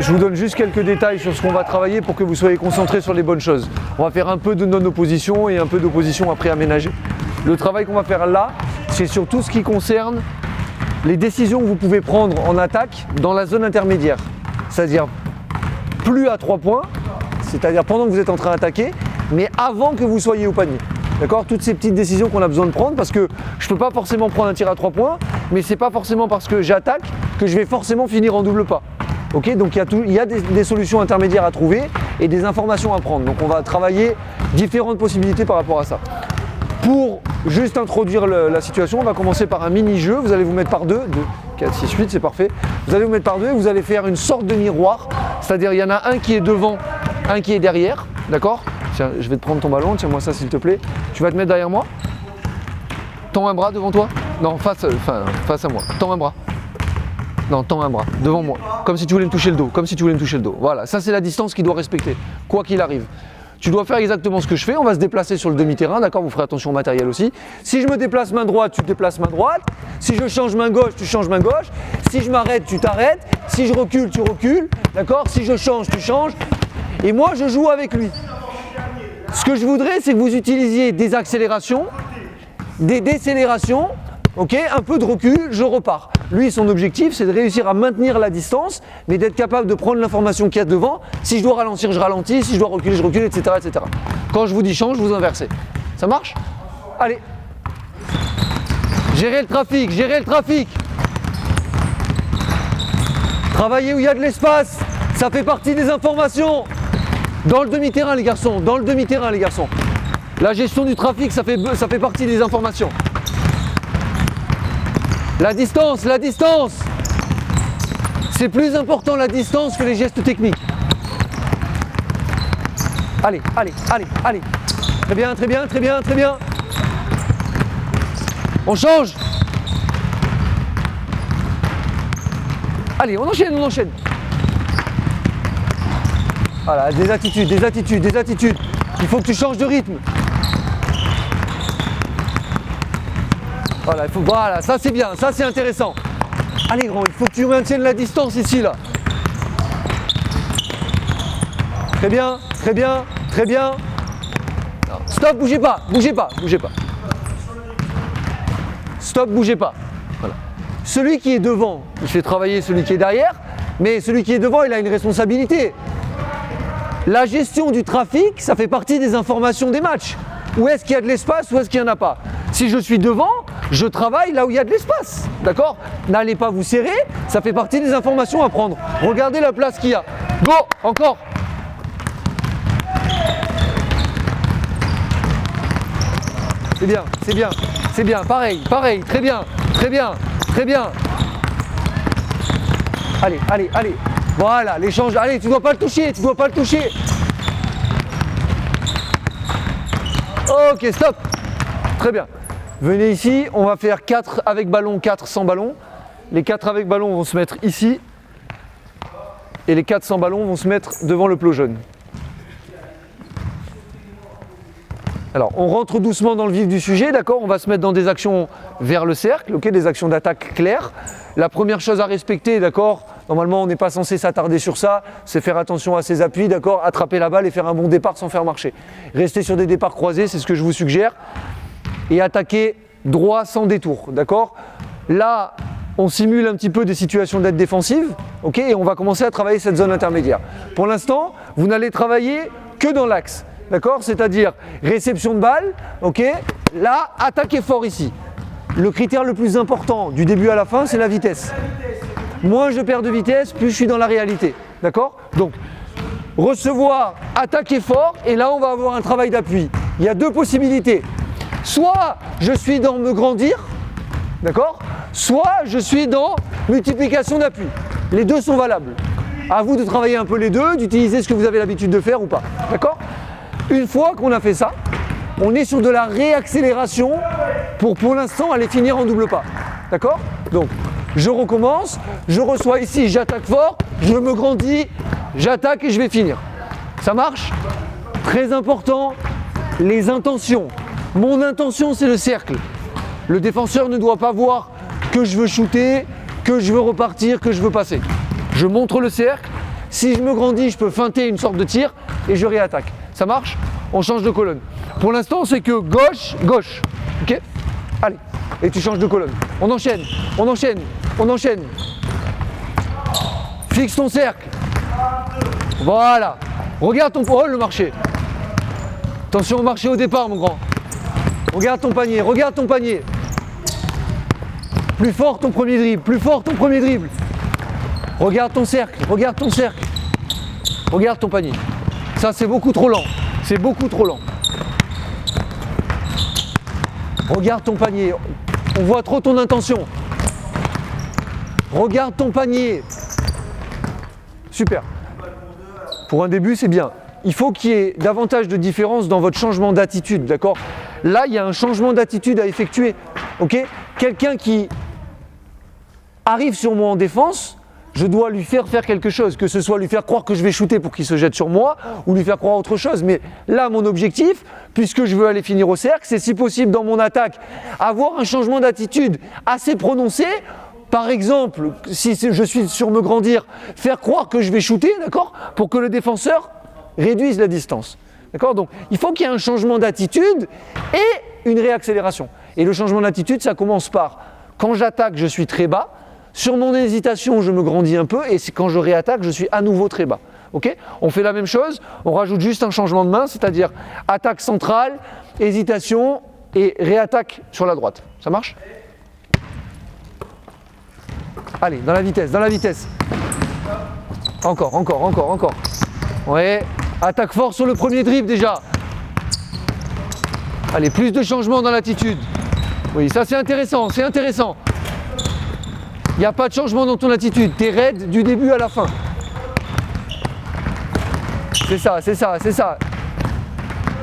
je vous donne juste quelques détails sur ce qu'on va travailler pour que vous soyez concentrés sur les bonnes choses. On va faire un peu de non-opposition et un peu d'opposition après aménagée. Le travail qu'on va faire là, c'est sur tout ce qui concerne les décisions que vous pouvez prendre en attaque dans la zone intermédiaire. C'est-à-dire plus à 3 points, c'est-à-dire pendant que vous êtes en train d'attaquer, mais avant que vous soyez au panier. D'accord? Toutes ces petites décisions qu'on a besoin de prendre parce que je ne peux pas forcément prendre un tir à 3 points, mais c'est pas forcément parce que j'attaque que je vais forcément finir en double pas. Ok? Donc il y a des solutions intermédiaires à trouver et des informations à prendre. Donc on va travailler différentes possibilités par rapport à ça. Pour juste introduire la situation, on va commencer par un mini-jeu. Vous allez vous mettre par 2, 4, 6, 8, c'est parfait. Vous allez vous mettre par 2 et vous allez faire une sorte de miroir. C'est-à-dire il y en a un qui est devant, un qui est derrière. D'accord? Tiens, je vais te prendre ton ballon, tiens-moi ça s'il te plaît. Tu vas te mettre derrière moi. Tends un bras devant toi. Non, face à moi. Tends un bras. Non, tends un bras, devant moi. Comme si tu voulais me toucher le dos, comme si tu voulais me toucher le dos. Voilà, ça c'est la distance qu'il doit respecter, quoi qu'il arrive. Tu dois faire exactement ce que je fais, on va se déplacer sur le demi-terrain, d'accord? Vous ferez attention au matériel aussi. Si je me déplace main droite, tu te déplaces main droite. Si je change main gauche, tu changes main gauche. Si je m'arrête, tu t'arrêtes. Si je recule, tu recules, d'accord? Si je change, tu changes. Et moi, je joue avec lui. Ce que je voudrais, c'est que vous utilisiez des accélérations, des décélérations, ok, un peu de recul, je repars. Lui, son objectif, c'est de réussir à maintenir la distance, mais d'être capable de prendre l'information qu'il y a devant. Si je dois ralentir, je ralentis. Si je dois reculer, je recule, etc., etc. Quand je vous dis change, vous inversez. Ça marche? Allez. Gérer le trafic, gérer le trafic. Travailler où il y a de l'espace, ça fait partie des informations. Dans le demi-terrain, les garçons, dans le demi-terrain, les garçons. La gestion du trafic, ça fait partie des informations. La distance. C'est plus important la distance que les gestes techniques. Allez. Très bien. On change. Allez, on enchaîne. Voilà, des attitudes. Il faut que tu changes de rythme. Voilà, ça c'est bien, ça c'est intéressant. Allez grand, il faut que tu maintiennes la distance ici là. Très bien. Non, stop, bougez pas. Stop, bougez pas. Voilà. Celui qui est devant, il fait travailler celui qui est derrière, mais celui qui est devant, il a une responsabilité. La gestion du trafic, ça fait partie des informations des matchs. Où est-ce qu'il y a de l'espace, où est-ce qu'il n'y en a pas. Si je suis devant, je travaille là où il y a de l'espace, d'accord? N'allez pas vous serrer, ça fait partie des informations à prendre. Regardez la place qu'il y a. Go, encore. C'est bien, pareil, très bien. Allez. Voilà, l'échange, allez, tu dois pas le toucher. Ok, stop. Très bien. Venez ici, on va faire 4 avec ballon, 4 sans ballon. Les 4 avec ballon vont se mettre ici. Et les 4 sans ballon vont se mettre devant le plot jaune. Alors, on rentre doucement dans le vif du sujet, d'accord? On va se mettre dans des actions vers le cercle, ok? Des actions d'attaque claires. La première chose à respecter, d'accord? Normalement, on n'est pas censé s'attarder sur ça, c'est faire attention à ses appuis, d'accord? Attraper la balle et faire un bon départ sans faire marcher. Rester sur des départs croisés, c'est ce que je vous suggère. Et attaquer droit sans détour, d'accord? Là, on simule un petit peu des situations d'aide défensive, ok? Et on va commencer à travailler cette zone intermédiaire. Pour l'instant, vous n'allez travailler que dans l'axe, d'accord? C'est-à-dire réception de balle, ok? Là, attaquez fort ici. Le critère le plus important du début à la fin, c'est la vitesse. Moins je perds de vitesse, plus je suis dans la réalité, d'accord? Donc, recevoir, attaquer fort, et là, on va avoir un travail d'appui. Il y a 2 possibilités. Soit je suis dans me grandir, d'accord? Soit je suis dans multiplication d'appui. Les 2 sont valables. À vous de travailler un peu les 2, d'utiliser ce que vous avez l'habitude de faire ou pas, d'accord? Une fois qu'on a fait ça, on est sur de la réaccélération pour l'instant aller finir en double pas, d'accord? Donc, je recommence, je reçois ici, j'attaque fort, je me grandis, j'attaque et je vais finir. Ça marche? Très important, les intentions. Mon intention, c'est le cercle. Le défenseur ne doit pas voir que je veux shooter, que je veux repartir, que je veux passer. Je montre le cercle, Si je me grandis, je peux feinter une sorte de tir et je réattaque. Ça marche? On change de colonne. Pour l'instant, c'est que gauche, gauche. Ok? Allez. Et tu changes de colonne. On enchaîne, on enchaîne, on enchaîne. Fixe ton cercle. Voilà. Regarde ton... Oh, le marché. Attention au marché au départ, mon grand. Regarde ton panier, regarde ton panier. Plus fort ton premier dribble, plus fort ton premier dribble. Regarde ton cercle, regarde ton cercle. Regarde ton panier. Ça, c'est beaucoup trop lent. C'est beaucoup trop lent. Regarde ton panier. On voit trop ton intention. Regarde ton panier. Super. Pour un début, c'est bien. Il faut qu'il y ait davantage de différence dans votre changement d'attitude, d'accord? Là, il y a un changement d'attitude à effectuer, ok? Quelqu'un qui arrive sur moi en défense, je dois lui faire quelque chose, que ce soit lui faire croire que je vais shooter pour qu'il se jette sur moi, ou lui faire croire autre chose. Mais là, mon objectif, puisque je veux aller finir au cercle, c'est si possible dans mon attaque, avoir un changement d'attitude assez prononcé. Par exemple, si je suis sur me grandir, faire croire que je vais shooter, d'accord, pour que le défenseur réduise la distance. D'accord? Donc, il faut qu'il y ait un changement d'attitude et une réaccélération. Et le changement d'attitude, ça commence par, quand j'attaque, je suis très bas. Sur mon hésitation, je me grandis un peu. Et quand je réattaque, je suis à nouveau très bas. Okay? On fait la même chose, on rajoute juste un changement de main, c'est-à-dire attaque centrale, hésitation et réattaque sur la droite. Ça marche? Allez, dans la vitesse, dans la vitesse. Encore, encore, encore, encore. Ouais, attaque fort sur le premier dribble déjà. Allez, plus de changements dans l'attitude. Oui, ça c'est intéressant, c'est intéressant. Il n'y a pas de changement dans ton attitude, t'es raide du début à la fin. C'est ça, c'est ça, c'est ça.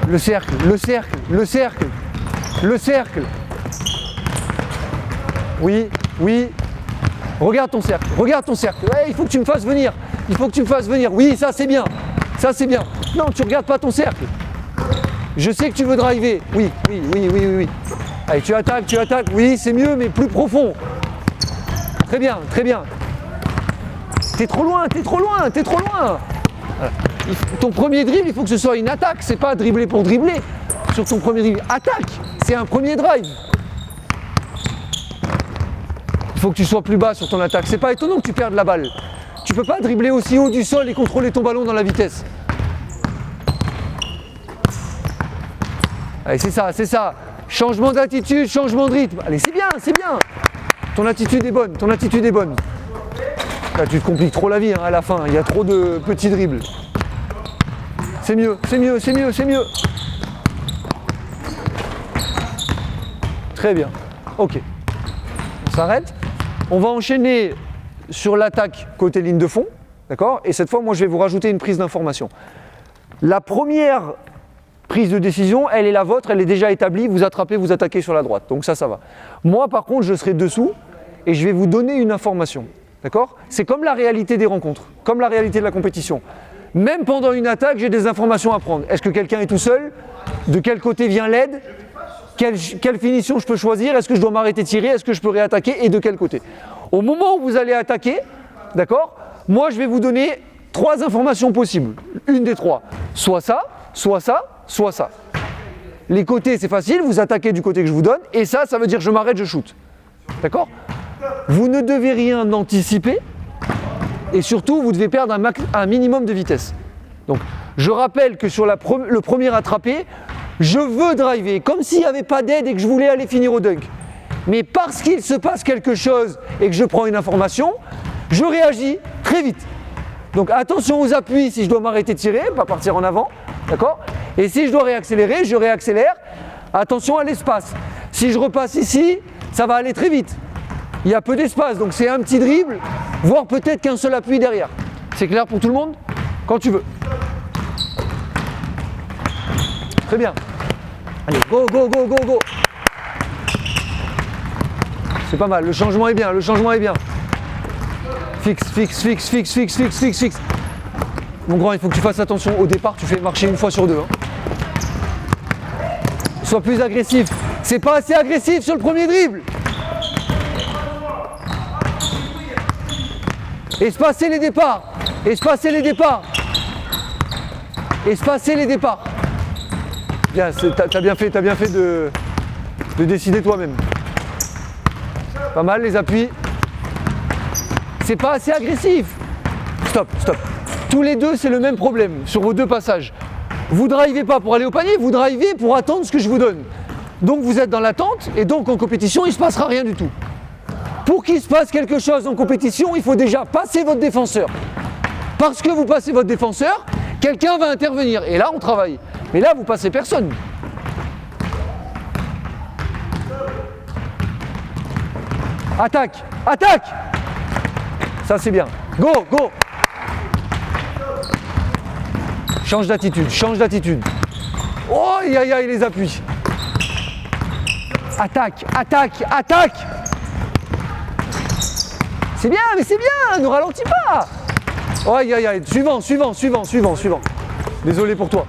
Le cercle, le cercle, le cercle, le cercle. Oui, oui. Regarde ton cercle, regarde ton cercle. Ouais, il faut que tu me fasses venir. Il faut que tu me fasses venir. Oui, ça c'est bien. Ça c'est bien. Non, tu regardes pas ton cercle. Je sais que tu veux driver. Oui, oui, oui, oui, oui, oui. Allez, tu attaques, tu attaques. Oui, c'est mieux, mais plus profond. Très bien, très bien. T'es trop loin, t'es trop loin, t'es trop loin. Voilà. Ton premier dribble, il faut que ce soit une attaque. C'est pas dribbler pour dribbler. Sur ton premier dribble, attaque. C'est un premier drive. Il faut que tu sois plus bas sur ton attaque. C'est pas étonnant que tu perdes la balle. Tu peux pas dribbler aussi haut du sol et contrôler ton ballon dans la vitesse. Allez, c'est ça, c'est ça. Changement d'attitude, changement de rythme. Allez, c'est bien, c'est bien. Ton attitude est bonne, ton attitude est bonne. Là, tu te compliques trop la vie hein, à la fin. Il y a trop de petits dribbles. C'est mieux, c'est mieux, c'est mieux, c'est mieux. Très bien. Ok. On s'arrête. On va enchaîner sur l'attaque côté ligne de fond, d'accord? Et cette fois, moi, je vais vous rajouter une prise d'information. La première prise de décision, elle est la vôtre, elle est déjà établie, vous attrapez, vous attaquez sur la droite, donc ça va. Moi, par contre, je serai dessous et je vais vous donner une information, d'accord? C'est comme la réalité des rencontres, comme la réalité de la compétition. Même pendant une attaque, j'ai des informations à prendre. Est-ce que quelqu'un est tout seul? De quel côté vient l'aide? Quelle finition je peux choisir? Est-ce que je dois m'arrêter de tirer? Est-ce que je peux réattaquer? Et de quel côté? Au moment où vous allez attaquer, d'accord, moi je vais vous donner 3 informations possibles. Une des 3. Soit ça, soit ça, soit ça. Les côtés, c'est facile, vous attaquez du côté que je vous donne, et ça veut dire je m'arrête, je shoot. D'accord? Vous ne devez rien anticiper, et surtout, vous devez perdre un minimum de vitesse. Donc, je rappelle que sur le premier attrapé, je veux driver, comme s'il n'y avait pas d'aide et que je voulais aller finir au dunk. Mais parce qu'il se passe quelque chose et que je prends une information, je réagis très vite. Donc attention aux appuis si je dois m'arrêter de tirer, pas partir en avant, d'accord? Et si je dois réaccélérer, je réaccélère. Attention à l'espace. Si je repasse ici, ça va aller très vite. Il y a peu d'espace, donc c'est un petit dribble, voire peut-être qu'un seul appui derrière. C'est clair pour tout le monde? Quand tu veux. Très bien. Allez, go, go, go, go, go. C'est pas mal, le changement est bien, le changement est bien. Fixe, fixe, fixe, fixe, fixe, fixe, fixe, fixe. Mon grand, il faut que tu fasses attention. Au départ, tu fais marcher une fois sur 2. Hein. Sois plus agressif. C'est pas assez agressif sur le premier dribble. Espacer les départs. Espacez les départs. Espacez les départs. Bien, t'as bien fait de décider toi-même. Pas mal les appuis. C'est pas assez agressif. Stop. Tous les deux, c'est le même problème sur vos deux passages. Vous drivez pas pour aller au panier, vous drivez pour attendre ce que je vous donne. Donc vous êtes dans l'attente et donc en compétition, il ne se passera rien du tout. Pour qu'il se passe quelque chose en compétition, il faut déjà passer votre défenseur. Parce que vous passez votre défenseur, quelqu'un va intervenir et là on travaille. Mais là vous passez personne. Attaque. Ça c'est bien. Go. Change d'attitude. Oh, aïe, les appuis. Attaque. C'est bien, ne ralentis pas. Oh, aïe, suivant. Désolé pour toi.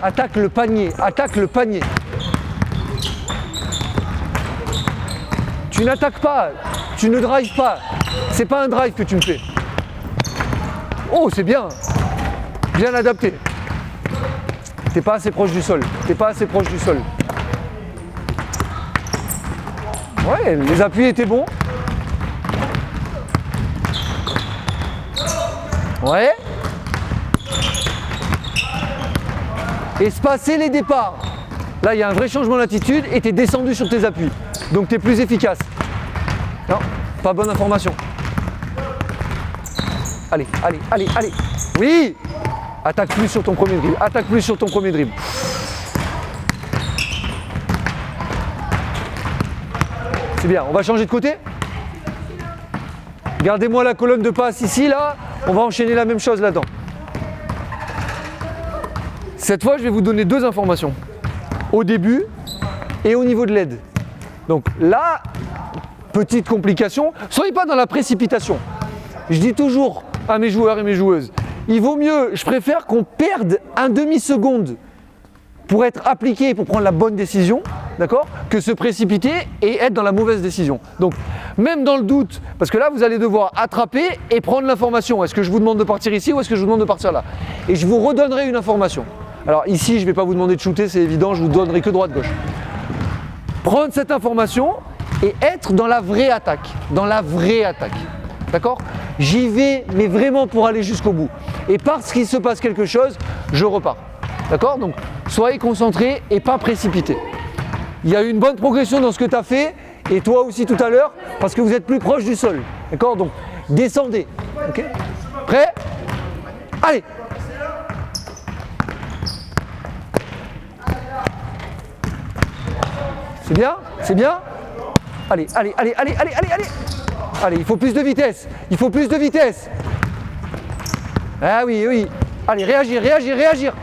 Attaque le panier. Tu n'attaques pas, tu ne drives pas. C'est pas un drive que tu me fais. Oh, c'est bien. Bien adapté. T'es pas assez proche du sol. Ouais, les appuis étaient bons. Ouais. Espacer les départs. Là, il y a un vrai changement d'attitude et t'es descendu sur tes appuis. Donc t'es plus efficace. Non, pas bonne information. Allez. Oui. Attaque plus sur ton premier dribble. C'est bien, on va changer de côté. Gardez-moi la colonne de passe ici, là. On va enchaîner la même chose là-dedans. Cette fois, je vais vous donner deux informations. Au début et au niveau de l'aide. Donc là, petite complication, soyez pas dans la précipitation. Je dis toujours à mes joueurs et mes joueuses, il vaut mieux, je préfère qu'on perde un demi-seconde pour être appliqué, pour prendre la bonne décision, d'accord, que se précipiter et être dans la mauvaise décision. Donc, même dans le doute, parce que là, vous allez devoir attraper et prendre l'information. Est-ce que je vous demande de partir ici ou est-ce que je vous demande de partir là? Et je vous redonnerai une information. Alors ici, je ne vais pas vous demander de shooter, c'est évident, je vous donnerai que droite-gauche. Prendre cette information et être dans la vraie attaque. D'accord? J'y vais, mais vraiment pour aller jusqu'au bout. Et parce qu'il se passe quelque chose, je repars. D'accord? Donc, soyez concentrés et pas précipités. Il y a eu une bonne progression dans ce que tu as fait, et toi aussi tout à l'heure, parce que vous êtes plus proche du sol. D'accord? Donc, descendez. Okay? Prêt? Allez! C'est bien? Allez. Allez, il faut plus de vitesse. Ah oui. Allez, réagir.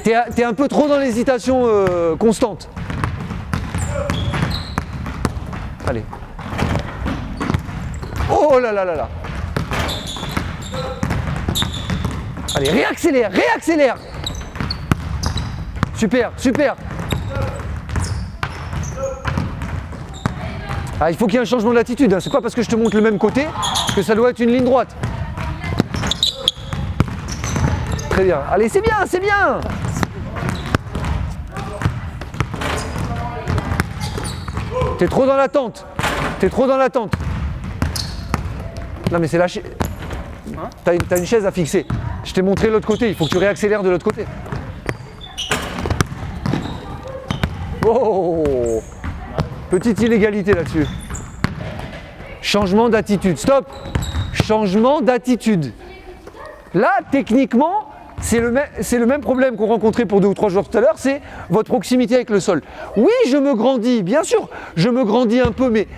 T'es un peu trop dans l'hésitation constante. Allez. Oh là. Allez, réaccélère. Super. Ah, il faut qu'il y ait un changement d'attitude, hein. C'est pas parce que je te montre le même côté que ça doit être une ligne droite. Très bien. Allez, c'est bien. T'es trop dans l'attente. Non mais c'est la chaise. T'as une chaise à fixer. Je t'ai montré l'autre côté, il faut que tu réaccélères de l'autre côté. Oh! Petite illégalité là-dessus. Changement d'attitude. Stop! Changement d'attitude. Là, techniquement, c'est le même problème qu'on rencontrait pour 2 ou 3 joueurs tout à l'heure, c'est votre proximité avec le sol. Oui, je me grandis, bien sûr, je me grandis un peu, mais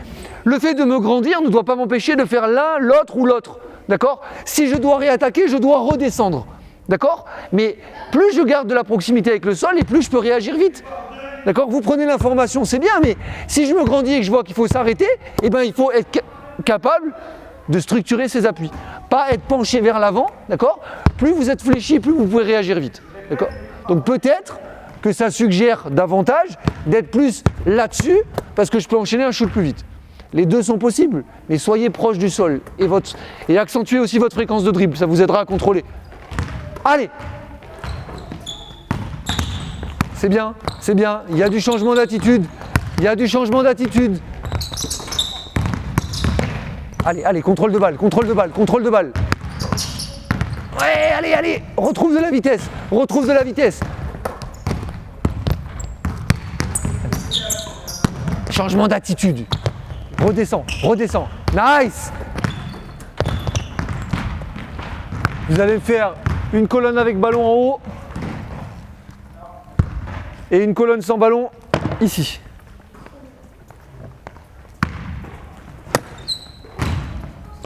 le fait de me grandir ne doit pas m'empêcher de faire l'un, l'autre ou l'autre. D'accord? Si je dois réattaquer, je dois redescendre. D'accord? Mais plus je garde de la proximité avec le sol et plus je peux réagir vite. D'accord? Vous prenez l'information, c'est bien, mais si je me grandis et que je vois qu'il faut s'arrêter, eh ben, il faut être capable de structurer ses appuis. Pas être penché vers l'avant, d'accord? Plus vous êtes fléchi, plus vous pouvez réagir vite. D'accord? Donc peut-être que ça suggère davantage d'être plus là-dessus, parce que je peux enchaîner un shoot plus vite. Les deux sont possibles, mais soyez proche du sol et accentuez aussi votre fréquence de dribble, ça vous aidera à contrôler. Allez! C'est bien, c'est bien, il y a du changement d'attitude, il y a du changement d'attitude. Allez, allez, contrôle de balle, contrôle de balle, contrôle de balle. Ouais, allez, allez, retrouve de la vitesse, retrouve de la vitesse. Changement d'attitude. Redescends, redescends. Nice! Vous allez faire une colonne avec ballon en haut et une colonne sans ballon ici.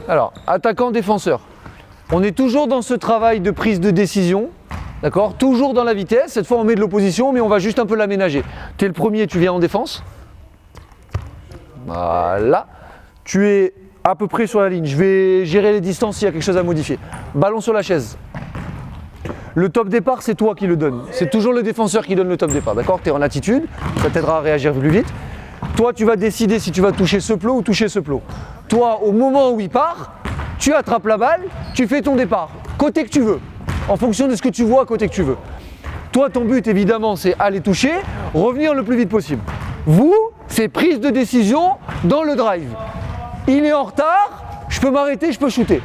Alors, attaquant, défenseur. On est toujours dans ce travail de prise de décision, d'accord? Toujours dans la vitesse. Cette fois, on met de l'opposition, mais on va juste un peu l'aménager. Tu es le premier, tu viens en défense. Voilà. Tu es à peu près sur la ligne. Je vais gérer les distances s'il y a quelque chose à modifier. Ballon sur la chaise. Le top départ, c'est toi qui le donne. C'est toujours le défenseur qui donne le top départ, d'accord? Tu es en attitude, ça t'aidera à réagir plus vite. Toi, tu vas décider si tu vas toucher ce plot ou toucher ce plot. Toi, au moment où il part, tu attrapes la balle, tu fais ton départ, côté que tu veux, en fonction de ce que tu vois, côté que tu veux. Toi, ton but, évidemment, c'est aller toucher, revenir le plus vite possible. Vous, c'est prise de décision dans le drive. Il est en retard, je peux m'arrêter, je peux shooter.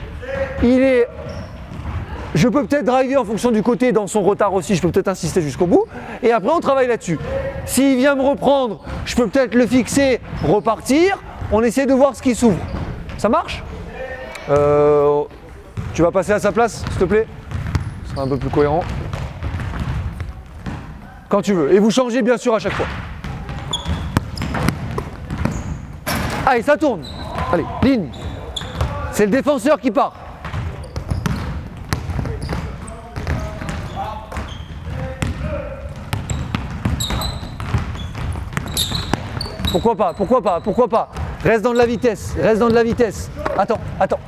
Je peux peut-être driver en fonction du côté, dans son retard aussi, je peux peut-être insister jusqu'au bout. Et après, on travaille là-dessus. S'il vient me reprendre, je peux peut-être le fixer, repartir. On essaie de voir ce qui s'ouvre. Ça marche? Tu vas passer à sa place, s'il te plaît? Ce sera un peu plus cohérent. Quand tu veux. Et vous changez bien sûr à chaque fois. Allez, ça tourne. Allez, ligne. C'est le défenseur qui part. Pourquoi pas? Pourquoi pas? Pourquoi pas? Reste dans de la vitesse, reste dans de la vitesse. Attends, attends.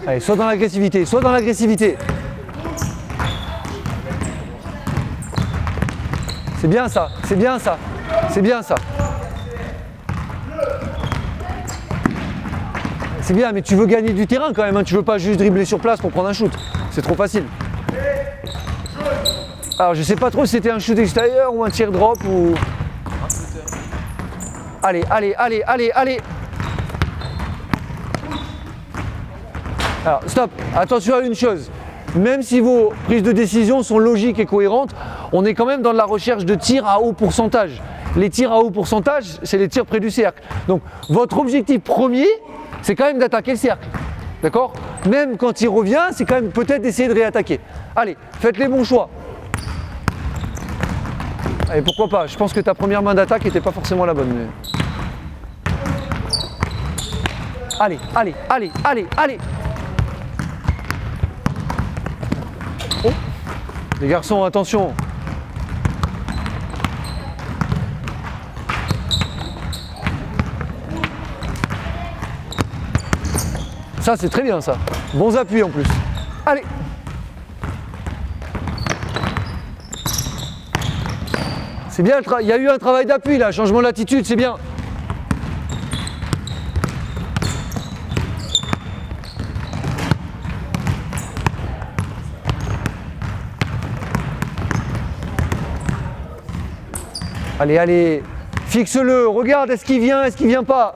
Allez, sois dans l'agressivité, sois dans l'agressivité. C'est bien ça, c'est bien ça, c'est bien ça. C'est bien, mais tu veux gagner du terrain quand même, hein. Tu veux pas juste dribbler sur place pour prendre un shoot. C'est trop facile. Alors je sais pas trop si c'était un shoot extérieur ou un tir drop ou... Allez, allez, allez, allez, allez. Alors stop, attention à une chose. Même si vos prises de décision sont logiques et cohérentes, on est quand même dans de la recherche de tirs à haut pourcentage. Les tirs à haut pourcentage, c'est les tirs près du cercle. Donc votre objectif premier, c'est quand même d'attaquer le cercle. D'accord? Même quand il revient, c'est quand même peut-être d'essayer de réattaquer. Allez, faites les bons choix. Allez, pourquoi pas? Je pense que ta première main d'attaque n'était pas forcément la bonne. Mais... Allez, allez, allez, allez, allez. Oh. Les garçons, attention. Ça, c'est très bien ça. Bons appuis en plus. Allez. C'est bien, il y a eu un travail d'appui là, changement d'attitude, c'est bien. Allez, allez, fixe-le, regarde, est-ce qu'il vient, est-ce qu'il vient pas?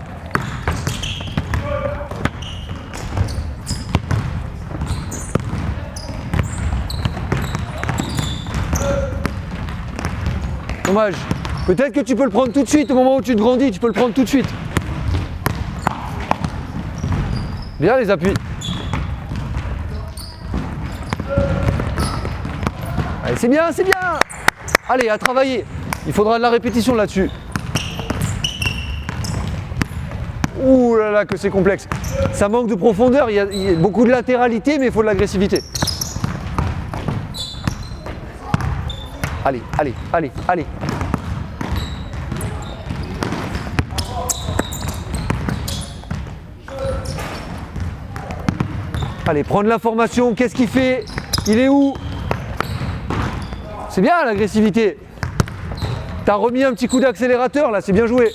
Dommage. Peut-être que tu peux le prendre tout de suite, au moment où tu te grandis, tu peux le prendre tout de suite. Bien les appuis. Allez, c'est bien, c'est bien. Allez, à travailler. Il faudra de la répétition là-dessus. Ouh là là, que c'est complexe. Ça manque de profondeur, il y a beaucoup de latéralité, mais il faut de l'agressivité. Allez, allez, allez, allez. Allez, prendre l'information, qu'est-ce qu'il fait? Il est où? C'est bien l'agressivité. T'as remis un petit coup d'accélérateur là, c'est bien joué.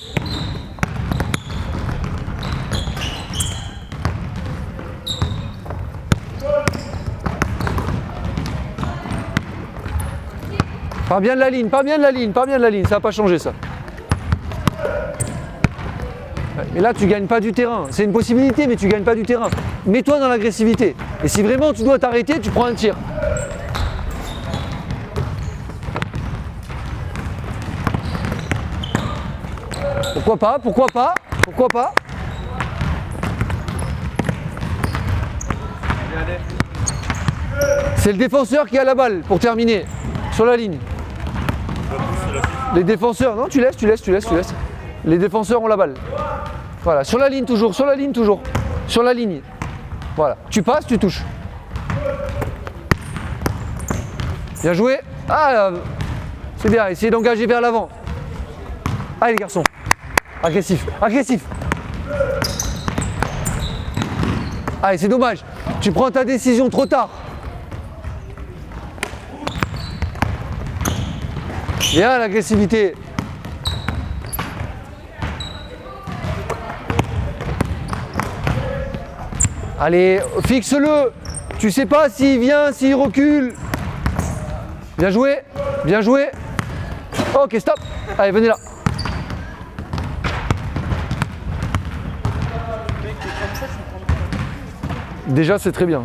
Pars bien de la ligne, pars bien de la ligne, pars bien de la ligne, ça va pas changer ça. Mais là tu gagnes pas du terrain, c'est une possibilité mais tu gagnes pas du terrain. Mets-toi dans l'agressivité. Et si vraiment tu dois t'arrêter, tu prends un tir. Pourquoi pas, pourquoi pas, pourquoi pas. C'est le défenseur qui a la balle pour terminer, sur la ligne. Les défenseurs, non tu laisses. Les défenseurs ont la balle. Voilà, sur la ligne toujours, sur la ligne toujours. Sur la ligne. Voilà, tu passes, tu touches. Bien joué. Ah, c'est bien, essayez d'engager vers l'avant. Allez les garçons. Agressif, agressif. Allez, c'est dommage. Tu prends ta décision trop tard. Bien l'agressivité. Allez, fixe-le. Tu sais pas s'il vient, s'il recule. Bien joué, bien joué. Ok, stop. Allez, venez là. Déjà, c'est très bien.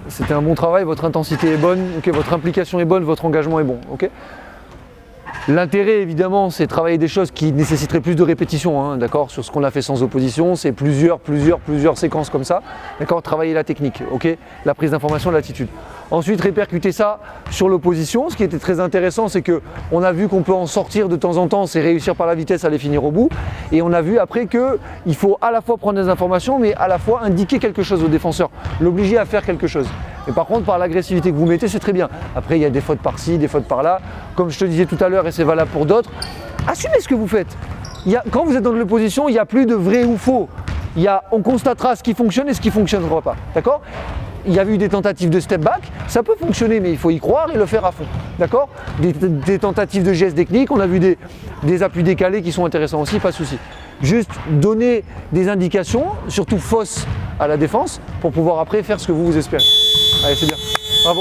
C'était un bon travail, votre intensité est bonne, okay, votre implication est bonne, votre engagement est bon. Okay. L'intérêt, évidemment, c'est de travailler des choses qui nécessiteraient plus de répétition, hein, d'accord, sur ce qu'on a fait sans opposition, c'est plusieurs séquences comme ça, d'accord, travailler la technique, ok, la prise d'information, l'attitude. Ensuite, répercuter ça sur l'opposition. Ce qui était très intéressant, c'est qu'on a vu qu'on peut en sortir de temps en temps, c'est réussir par la vitesse à les finir au bout. Et on a vu après qu'il faut à la fois prendre des informations, mais à la fois indiquer quelque chose au défenseur, l'obliger à faire quelque chose. Et par contre, par l'agressivité que vous mettez, c'est très bien. Après, il y a des fautes par-ci, des fautes par-là. Comme je te disais tout à l'heure, et c'est valable pour d'autres, assumez ce que vous faites. Quand vous êtes dans l'opposition, il n'y a plus de vrai ou faux. On constatera ce qui fonctionne et ce qui ne fonctionnera pas. D'accord ? Il y a eu des tentatives de step back, ça peut fonctionner, mais il faut y croire et le faire à fond. D'accord ? Des tentatives de gestes techniques, on a vu des appuis décalés qui sont intéressants aussi, pas de souci. Juste donner des indications, surtout fausses à la défense, pour pouvoir après faire ce que vous espérez. Allez, c'est bien. Bravo.